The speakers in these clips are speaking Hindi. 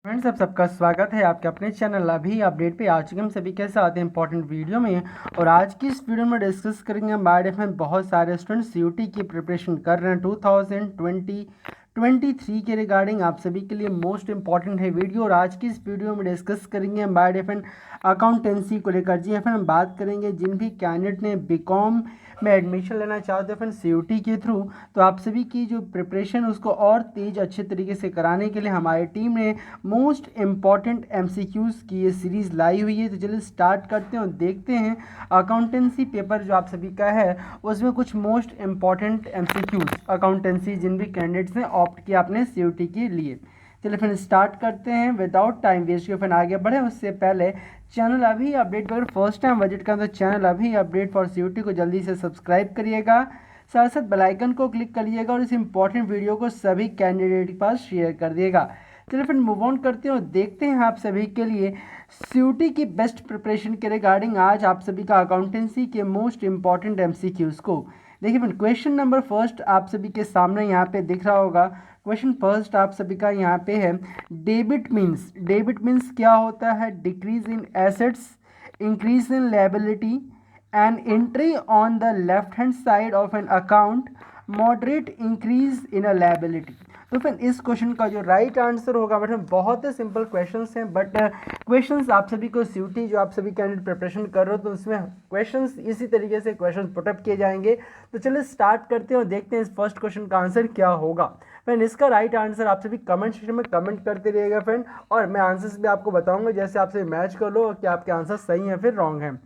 फ्रेंड्स, आप सबका स्वागत है आपके अपने चैनल अभी अपडेट पे। आज हम सभी के साथ इंपॉर्टेंट वीडियो में, और आज की इस वीडियो में डिस्कस करेंगे हमारे में बहुत सारे स्टूडेंट्स सीयूटी की प्रिपरेशन कर रहे हैं 2023 के रिगार्डिंग। आप सभी के लिए मोस्ट इंपॉर्टेंट है वीडियो। और आज की इस वीडियो में डिस्कस करेंगे हम बाय डिफरेंट अकाउंटेंसी को लेकर। जी फिर हम बात करेंगे जिन भी कैंडिडेट ने बीकॉम में एडमिशन लेना चाहते हैं फ्रेंड सीयूटी के थ्रू, तो आप सभी की जो प्रिपरेशन उसको और तेज अच्छे तरीके से कराने के लिए हमारी टीम ने मोस्ट इम्पॉर्टेंट एमसीक्यूज़ की ये सीरीज़ लाई हुई है। तो चलिए स्टार्ट करते हैं और देखते हैं अकाउंटेंसी पेपर जो आप सभी का है उसमें कुछ मोस्ट इम्पॉर्टेंट एमसीक्यूज़ अकाउंटेंसी जिन भी कैंडिडेट्स ने ऑप्ट किया अपने सीयूटी के लिए। चलिए फिर स्टार्ट करते हैं विदाउट टाइम वेस्ट के। फिर आगे बढ़े उससे पहले चैनल अभी अपडेट पर फर्स्ट टाइम विजिट करें तो चैनल अभी अपडेट फॉर सीयूटी को जल्दी से सब्सक्राइब करिएगा, साथ साथ बेल आइकन को क्लिक करिएगा और इस इंपॉर्टेंट वीडियो को सभी कैंडिडेट के पास शेयर कर दिएगा। चलिए फिर मूव ऑन करते हैं और देखते हैं आप सभी के लिए सीयूटी की बेस्ट प्रिपरेशन के रिगार्डिंग आज आप सभी का अकाउंटेंसी के मोस्ट इंपॉर्टेंट एमसीक्यूज़ को। देखिए फिर क्वेश्चन नंबर फर्स्ट आप सभी के सामने यहाँ पे दिख रहा होगा। क्वेश्चन फर्स्ट आप सभी का यहाँ पे है, डेबिट मीन्स क्या होता है? Decrease in assets, increase in liability, an entry on the left hand side of an account, moderate increase in a liability. तो फिर इस क्वेश्चन का जो राइट आंसर होगा, मतलब बहुत ही सिंपल क्वेश्चंस हैं, बट क्वेश्चंस आप सभी को सीयूटी जो आप सभी कैंडिडेट प्रिपरेशन कर रहे हो तो उसमें क्वेश्चंस इसी तरीके से क्वेश्चंस पुटअप किए जाएंगे। तो चलिए स्टार्ट करते हैं और देखते हैं इस फर्स्ट क्वेश्चन का आंसर क्या होगा। फ्रेंड इसका राइट आंसर आप सभी कमेंट सेक्शन में कमेंट करते रहिएगा फ्रेंड, और मैं आंसर्स भी आपको बताऊंगा जैसे आपसे मैच कर लो कि आपके आंसर सही हैं फिर रॉन्ग हैं।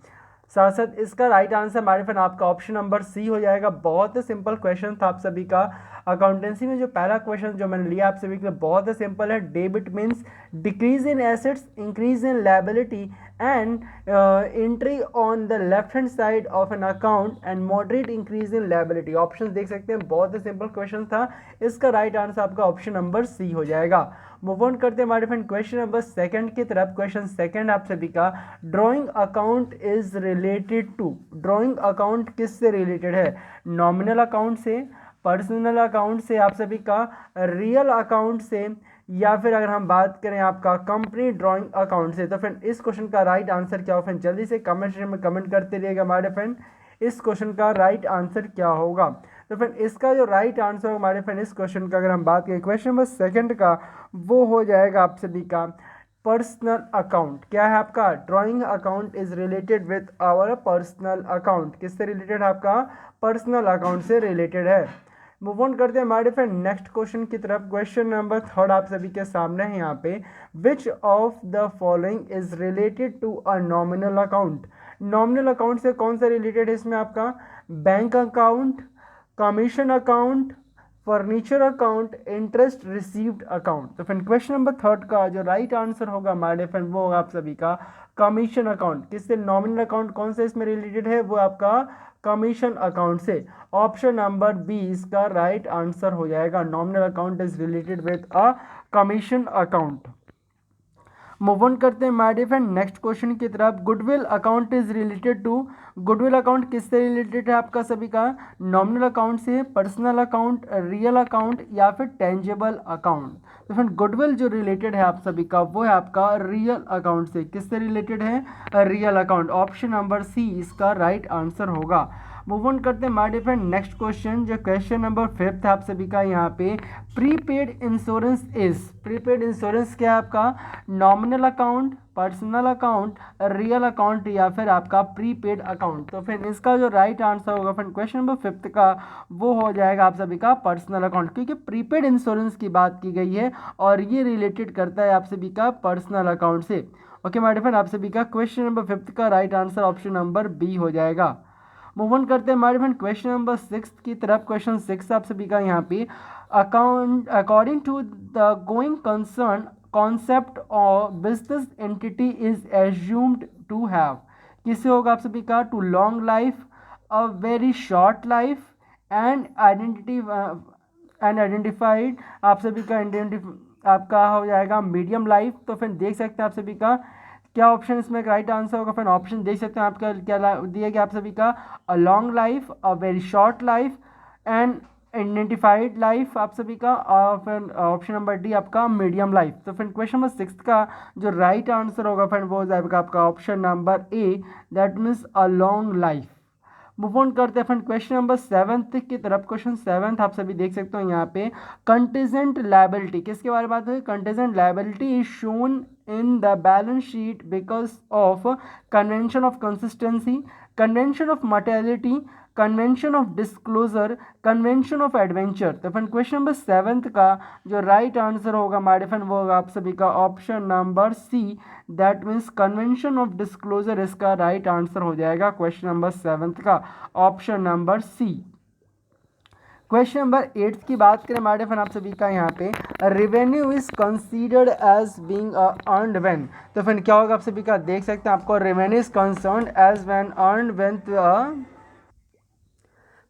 साथ साथ इसका राइट आंसर हमारे फ्रेंड आपका ऑप्शन नंबर सी हो जाएगा। बहुत ही सिंपल क्वेश्चन था आप सभी का। अकाउंटेंसी में जो पहला क्वेश्चन जो मैंने लिया आप सभी के लिए बहुत ही सिंपल है। Debit means decrease in assets, increase in liability, and entry on the left hand side of an account, and moderate increase in liability. Option देख सकते हैं, बहुत ही सिंपल क्वेश्चन था। इसका राइट आंसर आपका ऑप्शन नंबर सी हो जाएगा। मूव ऑन करते हैं हमारे फ्रेंड क्वेश्चन नंबर सेकंड की तरफ। क्वेश्चन सेकंड आप सभी का, drawing account is related to. Drawing account किससे रिलेटेड है? नॉमिनल अकाउंट से, पर्सनल अकाउंट से, आप सभी का रियल अकाउंट से, या फिर अगर हम बात करें आपका कंपनी ड्राइंग अकाउंट से। तो फ्रेंड इस क्वेश्चन का राइट आंसर क्या हो? फ्रेंड जल्दी से कमेंट सेक्शन में कमेंट करते रहिएगा हमारे फ्रेंड, इस क्वेश्चन का राइट आंसर क्या होगा। तो फ्रेंड इसका जो राइट आंसर होगा हमारे फ्रेंड इस क्वेश्चन का, अगर हम बात करें क्वेश्चन नंबर सेकंड का, वो हो जाएगा आप सभी का पर्सनल अकाउंट। क्या है आपका? Drawing account is related with our personal account. किससे रिलेटेड? आपका पर्सनल अकाउंट से रिलेटेड है। मूव ऑन करते हैं हमारे फ्रेंड नेक्स्ट क्वेश्चन की तरफ। क्वेश्चन नंबर थर्ड आप सभी के सामने है यहाँ पे, which of the following is related to a nominal account. Nominal account से कौन सा रिलेटेड है इसमें? आपका bank account, commission account, furniture account, interest received account. तो फ्रेंड क्वेश्चन नंबर थर्ड का जो राइट आंसर होगा हमारे फ्रेंड वो होगा आप सभी का कमीशन अकाउंट। किससे? नॉमिनल अकाउंट कौन से इसमें रिलेटेड है? वो आपका कमीशन अकाउंट से। ऑप्शन नंबर बी इसका राइट आंसर हो जाएगा। Nominal account is related with a commission account. Move on करते हैं my dear friend next question की तरफ। Goodwill account is related to. Goodwill account किससे रिलेटेड है आपका सभी का? नॉमिनल अकाउंट से, पर्सनल अकाउंट, रियल अकाउंट, या फिर टेंजेबल अकाउंट। तो फ्रेंड गुडविल जो रिलेटेड है आप सभी का वो है आपका रियल अकाउंट से। किससे रिलेटेड है? Real account. Option number C इसका राइट आंसर होगा। मूव ऑन करते हैं my dear friend next question, जो क्वेश्चन नंबर फिफ्थ है आप सभी का यहाँ पे, prepaid insurance is. Prepaid insurance क्या है आपका? Nominal account, personal account, real account, या फिर आपका प्रीपेड अकाउंट। तो फिर इसका जो राइट आंसर होगा फ्रेंड क्वेश्चन नंबर फिफ्थ का वो हो जाएगा आप सभी का पर्सनल अकाउंट, क्योंकि प्रीपेड इंश्योरेंस की बात की गई है और ये रिलेटेड करता है आप सभी का पर्सनल अकाउंट से। ओके माय डियर फ्रेंड, आप सभी का क्वेश्चन नंबर फिफ्थ का right answer option number B हो जाएगा। मूव ऑन करते हैं हमारे फ्रेंड क्वेश्चन नंबर सिक्स की तरफ। क्वेश्चन सिक्स आप सभी का यहाँ पे, account according to the going concern concept of business entity is assumed to have. किससे होगा आप सभी का? To long life, a very short life, and identified आप सभी का आपका हो जाएगा मीडियम लाइफ। तो फिर देख सकते हैं आप सभी का क्या ऑप्शन इसमें राइट आंसर होगा। फिर ऑप्शन देख सकते हैं आपका क्या दिया गया आप सभी का, a long life, a very short life, and identified life आप सभी का, और फिर ऑप्शन नंबर डी आपका मीडियम लाइफ। तो फिर क्वेश्चन नंबर 6 का जो राइट आंसर होगा फ्रेंड वो हो जाएगा आपका option number A, that means a long life. Move on करते हैं फ्रेंड क्वेश्चन नंबर 7 की तरफ। क्वेश्चन 7 आप सभी देख सकते हो यहाँ पे, कंटीजेंट लायबिलिटी किसके बारे में बात है? Contingent liability is shown in the balance sheet because of convention of consistency, convention of materiality, convention of disclosure, convention of adventure. तो फ्रेंड क्वेश्चन नंबर 7 का जो राइट आंसर होगा हमारे फ्रेंड वो होगा आप सभी का option number C, that means convention of disclosure इसका राइट आंसर हो जाएगा क्वेश्चन नंबर 7 का option number C. Question number 8 की बात करें हमारे फ्रेंड आप सभी का यहाँ पे, revenue is considered as being earned when. तो फ्रेंड क्या होगा आप सभी का, देख सकते हैं आपको revenue is concerned as when earned when,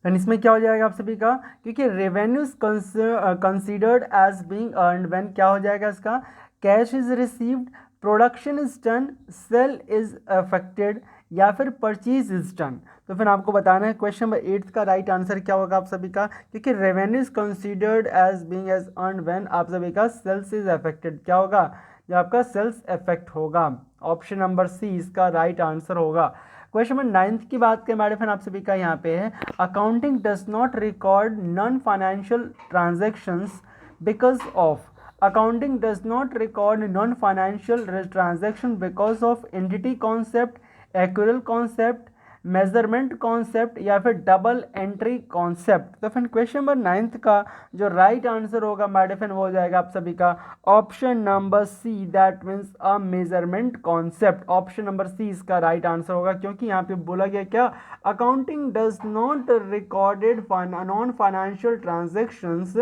and इसमें क्या हो जाएगा आप सभी का, क्योंकि revenue considered as being earned when क्या हो जाएगा इसका, cash is received, production is done, sale is affected, या फिर परचेज इज डन। तो फिर आपको बताना है क्वेश्चन नंबर 8 का राइट आंसर क्या होगा आप सभी का, क्योंकि revenue is considered as being as earned when आप सभी का सेल्स इज अफेक्टेड, क्या होगा जो आपका सेल्स अफेक्ट होगा, ऑप्शन नंबर सी इसका राइट आंसर होगा। क्वेश्चन नंबर 9 की बात करें हमारे फ्रेंड आप सभी का यहाँ पे है, accounting does not record non financial transactions because of, accounting does not record non financial transaction because of entity concept, accrual concept, measurement concept, या फिर डबल एंट्री कॉन्सेप्ट। तो फिर क्वेश्चन नंबर 9 का जो राइट आंसर होगा हमारे फ्रेंड वो हो जाएगा आप सभी का option number C, that means a measurement concept, option number C इसका राइट आंसर होगा, क्योंकि यहाँ पे बोला गया क्या, accounting does not recorded non financial transactions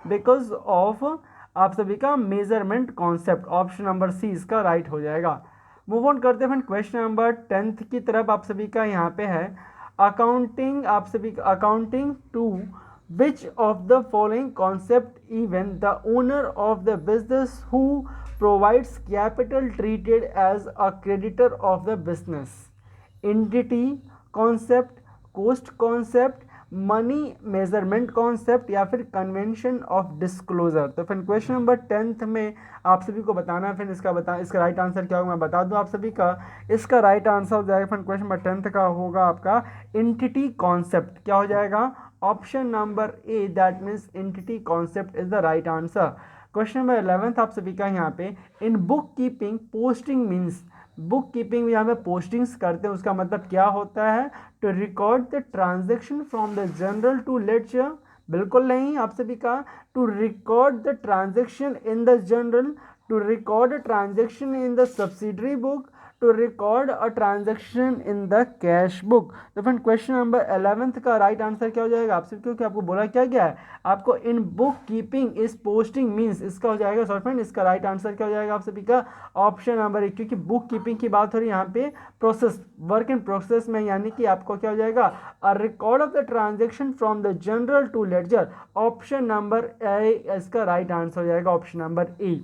because of आप सभी का measurement concept, option number C इसका राइट हो जाएगा। मूव ऑन करते हैं क्वेश्चन नंबर 10 की तरफ आप सभी का यहाँ पे है, अकाउंटिंग आप सभी accounting to which of the following concept even the owner of the business who provides capital treated as a creditor of the business, entity concept, cost concept, money measurement concept, या फिर कन्वेंशन ऑफ डिस्क्लोजर। तो फिर क्वेश्चन नंबर 10 में आप सभी को बताना है, फिर इसका राइट आंसर क्या होगा मैं बता दूं आप सभी का, इसका राइट आंसर हो जाएगा फिर क्वेश्चन नंबर 10 का होगा आपका एंटिटी कॉन्सेप्ट, क्या हो जाएगा option number A, that means entity concept is the right answer. Question number 11 आप सभी का यहाँ पे, in book keeping posting means, book keeping में यहाँ पे पोस्टिंग्स करते हैं उसका मतलब क्या होता है, to record the transaction from the journal to ledger, बिल्कुल नहीं आप सभी का, to record the transaction in the journal, to record transaction in the subsidiary book, to record a transaction in the cash book. तो फ्रेंड क्वेश्चन नंबर 11 का राइट आंसर क्या हो जाएगा आपसे, क्योंकि आपको बोला क्या गया है, आपको इन बुक कीपिंग इस पोस्टिंग मीन्स इसका हो जाएगा, सॉरी फ्रेंड इसका राइट आंसर क्या हो जाएगा आप सभी का ऑप्शन नंबर ए, क्योंकि बुक कीपिंग की बात हो रही है यहाँ पे प्रोसेस, वर्क इन प्रोसेस में, यानी कि आपको क्या हो जाएगा, a record of the transaction from the journal to ledger, option number A इसका राइट आंसर हो जाएगा option number A.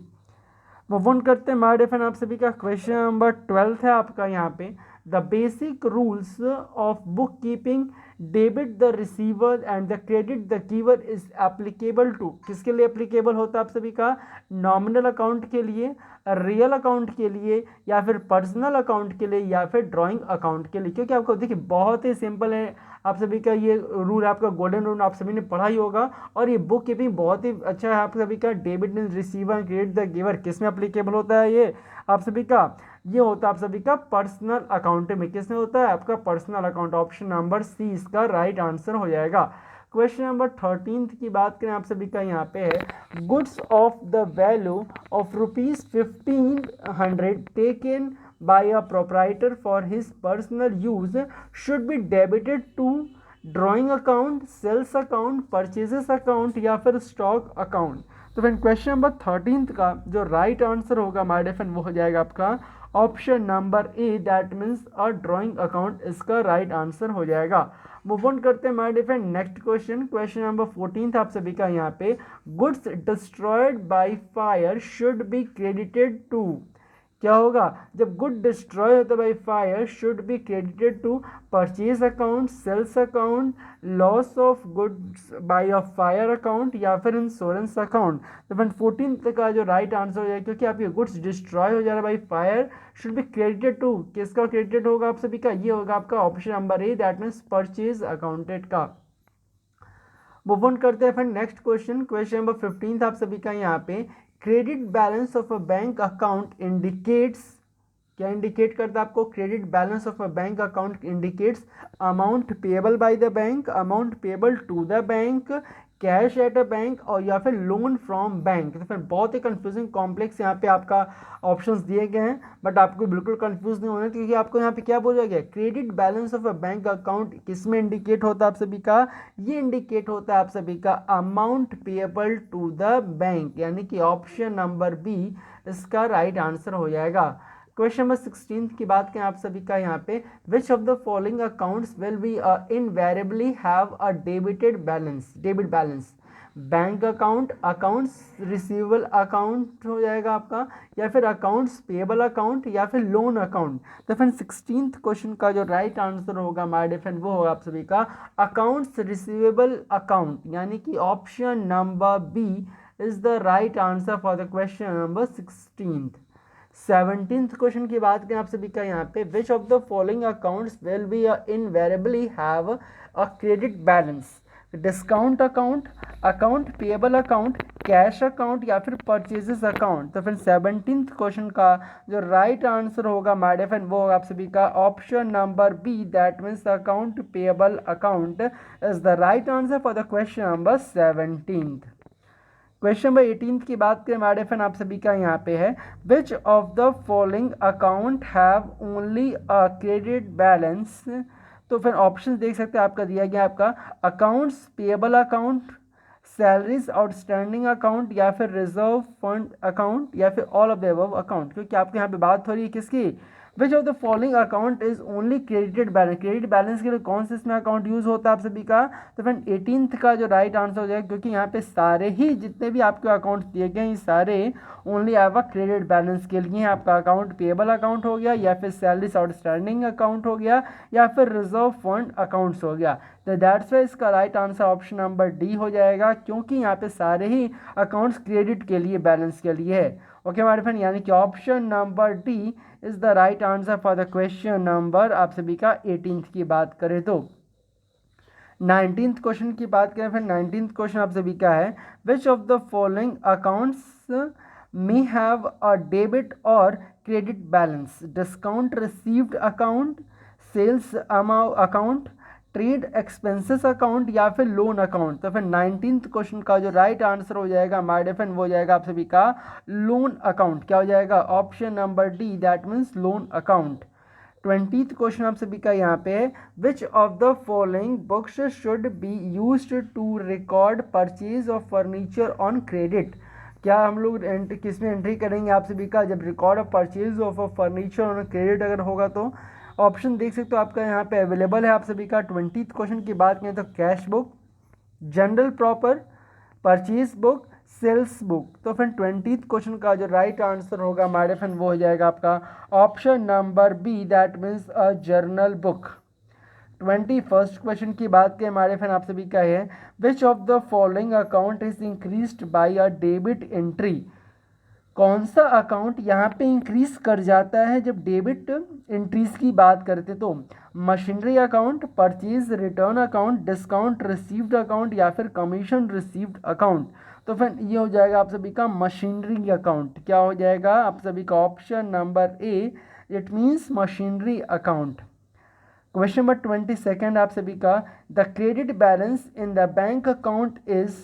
Move on करते हैं हमारे फ्रेंड आप सभी का क्वेश्चन नंबर 12 है आपका यहाँ पे, the basic rules of book keeping, debit the receiver and the credit the giver is applicable to, किसके लिए एप्लीकेबल होता है आप सभी का, नॉमिनल अकाउंट के लिए, रियल अकाउंट के लिए, या फिर पर्सनल अकाउंट के लिए, या फिर ड्राइंग अकाउंट के लिए। क्योंकि आपको देखिए बहुत ही सिंपल है आप सभी का ये रूल, आपका गोल्डन रूल आप सभी ने पढ़ा ही होगा, और ये बुक कीपिंग बहुत ही अच्छा है आप सभी का, debit means receiver, credit the giver किस में एप्लीकेबल होता है, ये आप सभी का ये होता है आप सभी का पर्सनल अकाउंट में, किसमें होता है आपका personal account, option number C इसका राइट आंसर हो जाएगा। क्वेश्चन नंबर 13 की बात करें आप सभी का यहाँ पे है, goods of the value of ₹1500 taken by a proprietor for his personal use should be debited to drawing account, sales account, purchases account, या फिर स्टॉक अकाउंट। तो फ्रेंड क्वेश्चन नंबर 13 का जो राइट आंसर होगा हमारे फ्रेंड वो हो जाएगा आपका option number A, that means a drawing account इसका राइट आंसर हो जाएगा। मूव ऑन करते हैं हमारे friend next question, question number 14 आप सभी का यहाँ पे, goods destroyed by fire should be credited to, क्या होगा, जब गुड डिस्ट्रॉय होता है by fire should be credited to purchase account, sales account, loss of goods by of fire account या फिर इंश्योरेंस अकाउंट। तो फ्रेंड 14th का जो राइट आंसर हो जाएगा, क्योंकि आपके गुड्स डिस्ट्रॉय हो जा रहा है by fire should be credited to, किसका क्रेडिटेड होगा आप सभी का, ये होगा आपका option number A, that means purchase accounted का। मूव ऑन करते हैं friend next question, question number 15 आप सभी का यहाँ पे, credit balance of a bank account indicates, क्या इंडिकेट करता है आपको, credit balance of a bank account indicates amount payable by the bank, amount payable to the bank, cash at a bank और या फिर लोन फ्रॉम बैंक। तो फिर बहुत ही कंफ्यूजिंग कॉम्प्लेक्स यहाँ पे आपका ऑप्शंस दिए गए हैं, बट आपको बिल्कुल कंफ्यूज नहीं होना, क्योंकि आपको यहाँ पे क्या बोला गया, credit balance of a bank account किस में इंडिकेट होता है आप सभी का, ये इंडिकेट होता है आप सभी का amount payable to the bank, यानी कि ऑप्शन नंबर बी इसका राइट आंसर हो जाएगा। क्वेश्चन नंबर 16 की बात करें आप सभी का यहाँ पे, which of the following accounts will be invariably have a debited balance, debit balance, bank account, accounts receivable account हो जाएगा आपका, या फिर अकाउंट्स पेएबल अकाउंट या फिर लोन अकाउंट। तो फ्रेंड 16th क्वेश्चन का जो राइट आंसर होगा माय डियर फ्रेंड, वो होगा आप सभी का अकाउंट्स रिसीवेबल अकाउंट, यानी कि option number B is the right answer for the question number 16th। 17th question की बात करें आप सभी का यहाँ पे, which of the following accounts will be invariably have a credit balance, discount account, account payable account, cash account या फिर परचेजेस अकाउंट। तो फिर 17th क्वेश्चन का जो राइट आंसर होगा माय डियर फ्रेंड, वो होगा आप सभी का option number B, that means account payable account is the right answer for the question number 17th। Question number 18 की बात करें हमारे फैन आप सभी का यहाँ पे है, which of the following account have only a credit balance. तो फिर ऑप्शन देख सकते हैं आपका दिया गया, आपका accounts payable account, salaries outstanding account या फिर रिजर्व फंड अकाउंट या फिर all of the above account, क्योंकि आपके यहाँ पे बात हो रही है किसकी, विच of the following account is only credited balance, credit balance के लिए कौन सा इसमें अकाउंट यूज होता है आप सभी का। तो फ्रेंड 18th का जो राइट आंसर हो जाएगा, क्योंकि यहाँ पे सारे ही जितने भी आपके अकाउंट्स दिए गए हैं सारे ओनली आपका क्रेडिट बैलेंस के लिए, आपका अकाउंट पेएबल अकाउंट हो गया या फिर सैलरीज आउटस्टैंडिंग अकाउंट हो गया या फिर रिजर्व फंड अकाउंट्स हो गया। तो दैट्स वाई इसका right answer option number D हो जाएगा, क्योंकि यहाँ पे सारे ही अकाउंट्स क्रेडिट के लिए, बैलेंस के लिए है। ओके हमारे फ्रेंड, यानी कि option number D is the right answer for the question number आप सभी का 18th की बात करें तो। 19th क्वेश्चन की बात करें फिर 19th क्वेश्चन आप सभी का है, which of the following accounts may have a debit और credit balance, discount received account, sales amount account, trade expenses account या फिर लोन अकाउंट। तो फिर 19th क्वेश्चन का जो राइट आंसर हो जाएगा हमारे डिफरेंट वो हो जाएगा आप सभी का लोन अकाउंट, क्या हो जाएगा option number D, that means loan account. 20th question आप सभी का यहाँ पे है, which of the following books should be used to record purchase of furniture on credit. क्या हम लोग किस में एंट्री करेंगे आप सभी का, जब record of purchase of furniture on credit अगर होगा तो ऑप्शन देख सकते हो आपका यहाँ पे अवेलेबल है आप सभी का। 20th क्वेश्चन की बात करें तो cash book, journal proper, purchase book, sales book. तो फिर 20th क्वेश्चन का जो राइट आंसर होगा हमारे फ्रेंड वो हो जाएगा आपका option number B, that means a journal book. 21st question की बात करें हमारे फ्रेंड आप सभी का है, which of the following account is increased by a debit entry. कौन सा अकाउंट यहाँ पे इंक्रीज कर जाता है जब डेबिट एंट्रीज की बात करते, तो machinery account, purchase return account, discount received account या फिर कमीशन रिसीव्ड अकाउंट। तो फिर ये हो जाएगा आप सभी का मशीनरी अकाउंट, क्या हो जाएगा आप सभी का option number A, it means machinery account. Question number 22 आप सभी का, the credit balance in the bank account is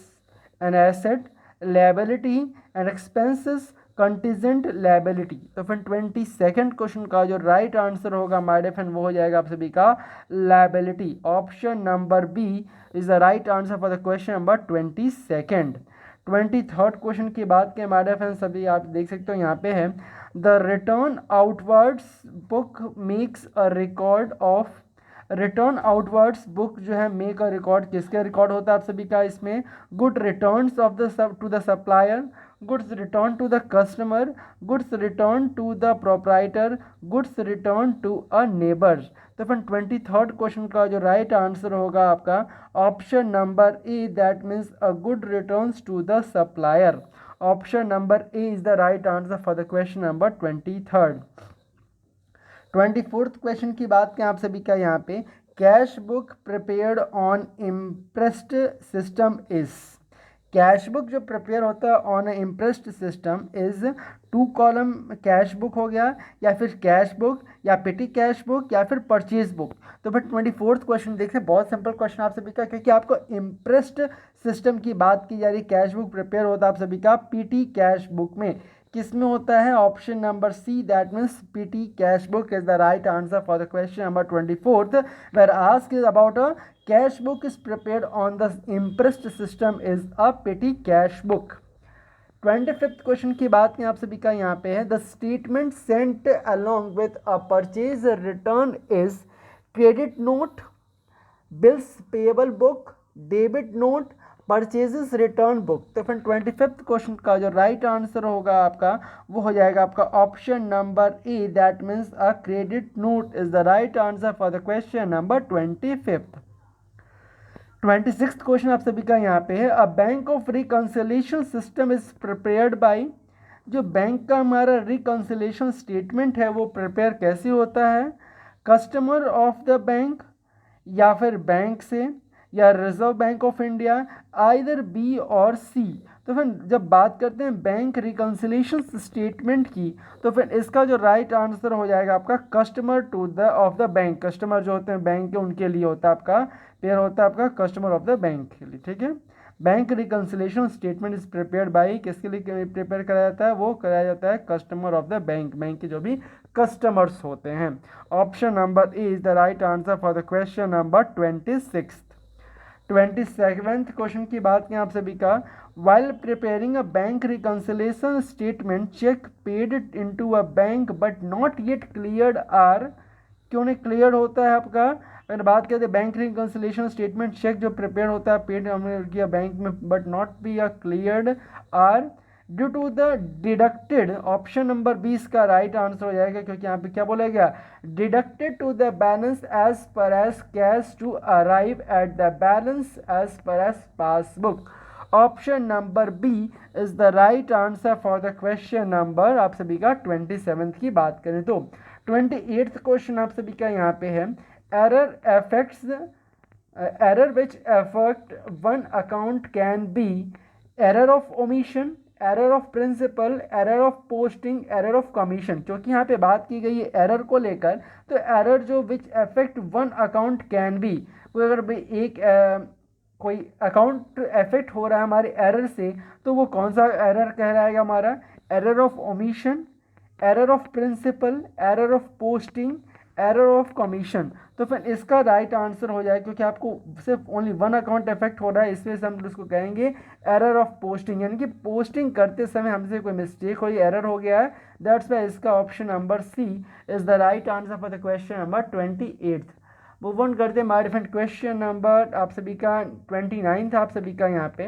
an asset, liability and expenses, contingent liability. तो फिर 22nd क्वेश्चन का जो राइट आंसर होगा हमारे फ्रेंड वो हो जाएगा आप सभी का liability, option number B is the right answer for the question number 22nd। 23rd question की बात करें हमारे फ्रेंड सभी आप देख सकते हो यहाँ पे है, the return outwards book makes a record of, return outwards book जो है मेक अ रिकॉर्ड, किसका रिकॉर्ड होता है आप सभी का इसमें, good returns of the to the supplier, goods return to the customer, goods return to the proprietor, goods return to a neighbour. तो फिर 23rd क्वेश्चन का जो राइट आंसर होगा आपका option number A, that means a good returns to the supplier. Option number A is the right answer for the question number 23rd। 24th question की बात करें आप सभी का यहाँ पे, cash book prepared on impressed system is. Cash book जो प्रिपेयर होता है on a impressed system is 2 column cash book हो गया, या फिर कैश बुक, या पेटी कैश बुक, या फिर परचेज बुक। तो फिर 24th क्वेश्चन देखते हैं, बहुत सिंपल क्वेश्चन आप सभी का, क्योंकि आपको इम्प्रेस्ड सिस्टम की बात की जा रही। कैश बुक प्रिपेयर होता है आप सभी का पीटी कैश बुक में, किसमें होता है? Option number C, that means petty cash book is the right answer for the question number 24th, where asked is about a cash book is prepared on the impressed system is a petty cash book. 25th question की बात करें आप सभी का यहाँ पे है, the statement sent along with a purchase return is credit note, bills payable book, debit note, purchases return book. तो फिर 25th क्वेश्चन का जो राइट आंसर होगा आपका वो हो जाएगा आपका option number A, that means a credit note is the right answer for the question number 25th। 26th question आप सभी का यहाँ पे है, a bank of reconciliation system is prepared by. जो बैंक का हमारा रिकंसिलेशन स्टेटमेंट है वो प्रिपेयर कैसे होता है? कस्टमर ऑफ द बैंक, या फिर बैंक से, या Reserve Bank of India, either B और सी। तो फिर जब बात करते हैं बैंक रिकंसिलेशन स्टेटमेंट की, तो फिर इसका जो राइट आंसर हो जाएगा आपका customer to the of the bank. Customer जो होते हैं बैंक के, उनके लिए होता है आपका पेयर होता है आपका कस्टमर ऑफ द बैंक के लिए, ठीक है। Bank reconciliation statement is prepared by, किसके लिए प्रिपेयर कराया जाता है? वो कराया जाता है customer of the bank, bank के जो भी कस्टमर्स होते हैं। Option number A is the right answer for the question number 26th। 27th question की बात करें आप सभी का, while preparing a bank reconciliation statement cheque paid into a bank but not yet cleared are. क्यों नहीं क्लियर होता है आपका? अगर बात करते हैं बैंक रिकंसिलेशन स्टेटमेंट चेक जो प्रिपेयर होता है पेड हमने किया बैंक में but not be a cleared are due to the deducted. Option number 20 का राइट आंसर हो जाएगा, क्योंकि यहाँ पे क्या बोला गया? Deducted to the balance as per as cash to arrive at the balance as per as passbook. Option number B is the right answer for the question number आप सभी का 27th की बात करें तो। 28th क्वेश्चन आप सभी का यहाँ पे है, error affects, error which affect one account can be error of omission, error of principle, error of posting, error of commission. क्योंकि यहाँ पे बात की गई है एरर को लेकर, तो एरर जो विच affect one account can B, कोई अगर भाई एक कोई अकाउंट अफेक्ट हो रहा है हमारे एरर से, तो वो कौन सा एरर कहलाएगा हमारा? Error of omission, error of principle, error of posting, error of commission. तो फिर इसका राइट आंसर हो जाएगा, क्योंकि आपको सिर्फ ओनली वन अकाउंट इफेक्ट हो रहा है, इसलिए हम उसको कहेंगे एरर ऑफ पोस्टिंग, यानी कि पोस्टिंग करते समय हमसे कोई मिस्टेक हुई, एरर हो गया है, दैट्स वाई इसका option number C is the right answer for the question number 28th। Move on करते हैं हमारे डिफरेंट क्वेश्चन नंबर आप सभी का 29th आप सभी का यहाँ पे,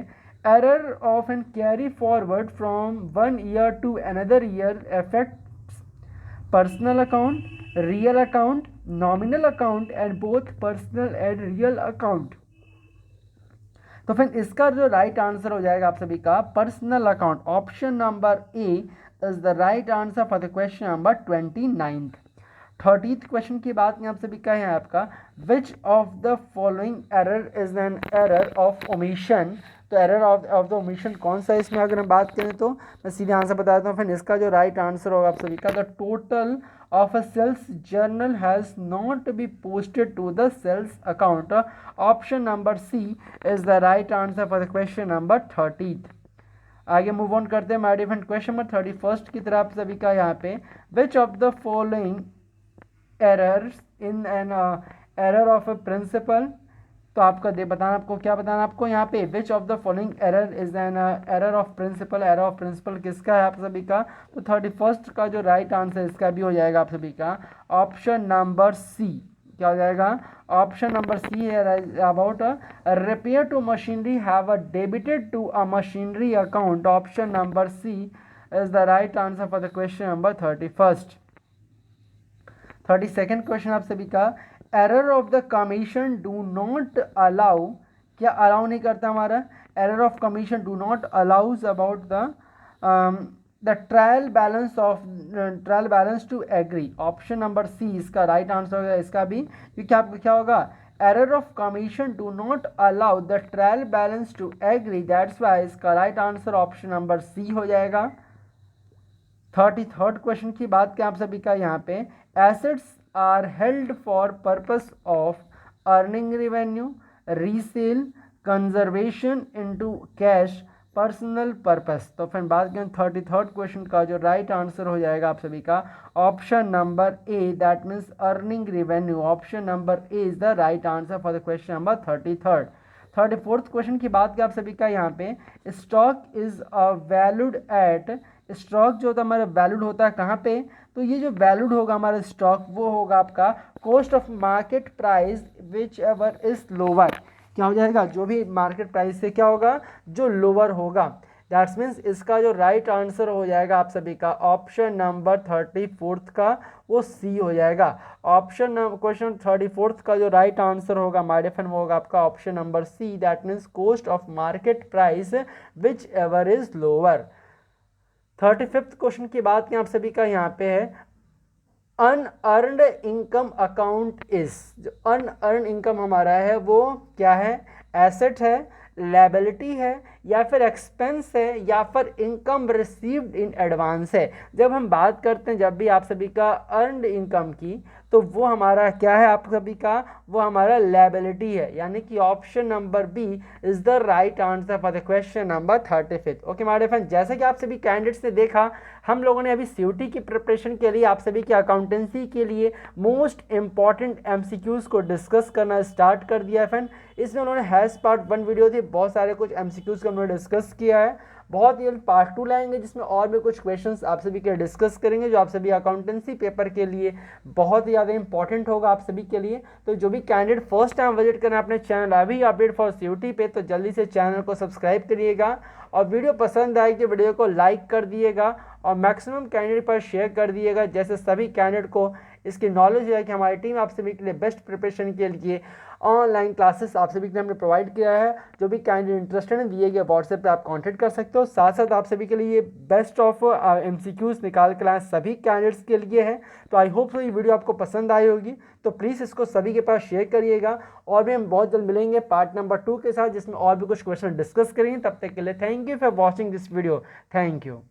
error of and carry forward from one year to another year affects personal account, real account, nominal account and both personal and real account. तो फिर इसका जो राइट आंसर हो जाएगा आप सभी का personal account. Option number A is the right answer for the question number 29th। 30th question की बात में आप सभी का है आपका, विच of the following error is an error of omission. तो एरर ऑफ द ओमिशन कौन सा है इसमें अगर हम बात करें तो मैं सीधे आंसर बता देता हूँ। फिर इसका जो राइट आंसर होगा आप सभी का, the total of a sales journal has not be posted to the sales account. Option number C is the right answer for the question number 30th। आगे मूव ऑन करते हैं my different question number 31st की तरफ सभी का यहाँ पे, which of the following errors in an error of a principle. तो आपका बताना, आपको क्या बताना आपको यहाँ पे, which of the following error is an error of principle. Error of principle किसका है आप सभी का? तो 31st का जो राइट आंसर इसका भी हो जाएगा आप सभी का ऑप्शन नंबर सी, क्या हो जाएगा? ऑप्शन नंबर सी है about repair to machinery have a debited to a machinery account. Option number C is the right answer for the question number 31st. 32nd question आप सभी का, error of the commission do not allow, क्या अलाउ नहीं करता हमारा? Error of commission do not allows about the trial balance to agree. Option number C इसका राइट आंसर होगा. इसका भी क्या होगा? Error of commission do not allow the trial balance to agree, that's why इसका right answer option number C हो जाएगा. 33rd क्वेश्चन की बात करें आप सभी का यहाँ पे, assets are held for purpose of earning revenue, resale, conservation into cash, personal purpose. तो फिर बात करें 33rd क्वेश्चन का, जो राइट आंसर हो जाएगा आप सभी का option number A, that means earning revenue. Option number A is the right answer for the question number 33rd. 34th question की बात करें आप सभी का यहाँ पे, stock is valued at, stock जो होता है हमारा वैल्यूड होता है कहाँ पे? तो ये जो वैल्यूड होगा हमारा स्टॉक वो होगा आपका cost of market price whichever is lower. क्या हो जाएगा? जो भी मार्केट प्राइस से क्या होगा, जो लोअर होगा. दैट्स मीन्स इसका जो राइट आंसर हो जाएगा आप सभी का ऑप्शन नंबर 34th का वो सी हो जाएगा. क्वेश्चन 34th का जो राइट आंसर होगा माय डियर फ्रेंड वो होगा आपका option number C, that means cost of market price whichever is lower. 35th question की बात करें आप सभी का यहाँ पे है, अनअर्नड इनकम अकाउंट इज. जो अनअर्न इनकम हमारा है वो क्या है? एसेट है, लायबिलिटी है, या फिर एक्सपेंस है, या फिर इनकम रिसीव्ड इन एडवांस है. जब हम बात करते हैं जब भी आप सभी का अर्नड इनकम की, तो वो हमारा क्या है आप सभी का? वो हमारा लायबिलिटी है. यानी कि option number B is the right answer for the question number 35. Okay my dear friend, जैसे कि आप सभी कैंडिडेट्स ने देखा, हम लोगों ने अभी सीयूटी की प्रिपरेशन के लिए आप सभी की अकाउंटेंसी के लिए मोस्ट इंपॉर्टेंट एमसीक्यूज को डिस्कस करना स्टार्ट कर दिया है फ्रेंड. इसमें उन्होंने हैश पार्ट 1 वीडियो थी, बहुत सारे कुछ एमसीक्यूज को उन्होंने डिस्कस किया है. बहुत ही जल्द पार्ट 2 लाएंगे जिसमें और भी कुछ क्वेश्चंस आप सभी के डिस्कस करेंगे जो आप सभी अकाउंटेंसी पेपर के लिए बहुत ही ज़्यादा इंपॉर्टेंट होगा आप सभी के लिए. तो जो भी कैंडिडेट फर्स्ट टाइम विजिट करें अपने चैनल अभी अपडेट फॉर सीयूटी पे, तो जल्दी से चैनल को सब्सक्राइब करिएगा, और वीडियो पसंद आए कि वीडियो को लाइक कर दिएगा और मैक्सिमम कैंडिडेट पर शेयर कर दिएगा, जैसे सभी कैंडिडेट को इसकी नॉलेज है कि हमारी टीम आप सभी के लिए बेस्ट प्रिपरेशन के लिए ऑनलाइन क्लासेस आप सभी के लिए हमने प्रोवाइड किया है. जो भी कैंडिडेट इंटरेस्टेड हैं दिए गए व्हाट्सएप पे आप कांटेक्ट कर सकते हो. साथ साथ आप सभी के लिए बेस्ट ऑफ एमसीक्यूज निकाल के लाए सभी कैंडिडेट्स के लिए है. तो आई होप सो ये वीडियो आपको पसंद आई होगी, तो प्लीज़ इसको सभी के पास शेयर करिएगा, और भी हम बहुत जल्द मिलेंगे पार्ट नंबर 2 के साथ जिसमें और भी कुछ क्वेश्चन डिस्कस करेंगे. तब तक के लिए thank you for watching this video. Thank you.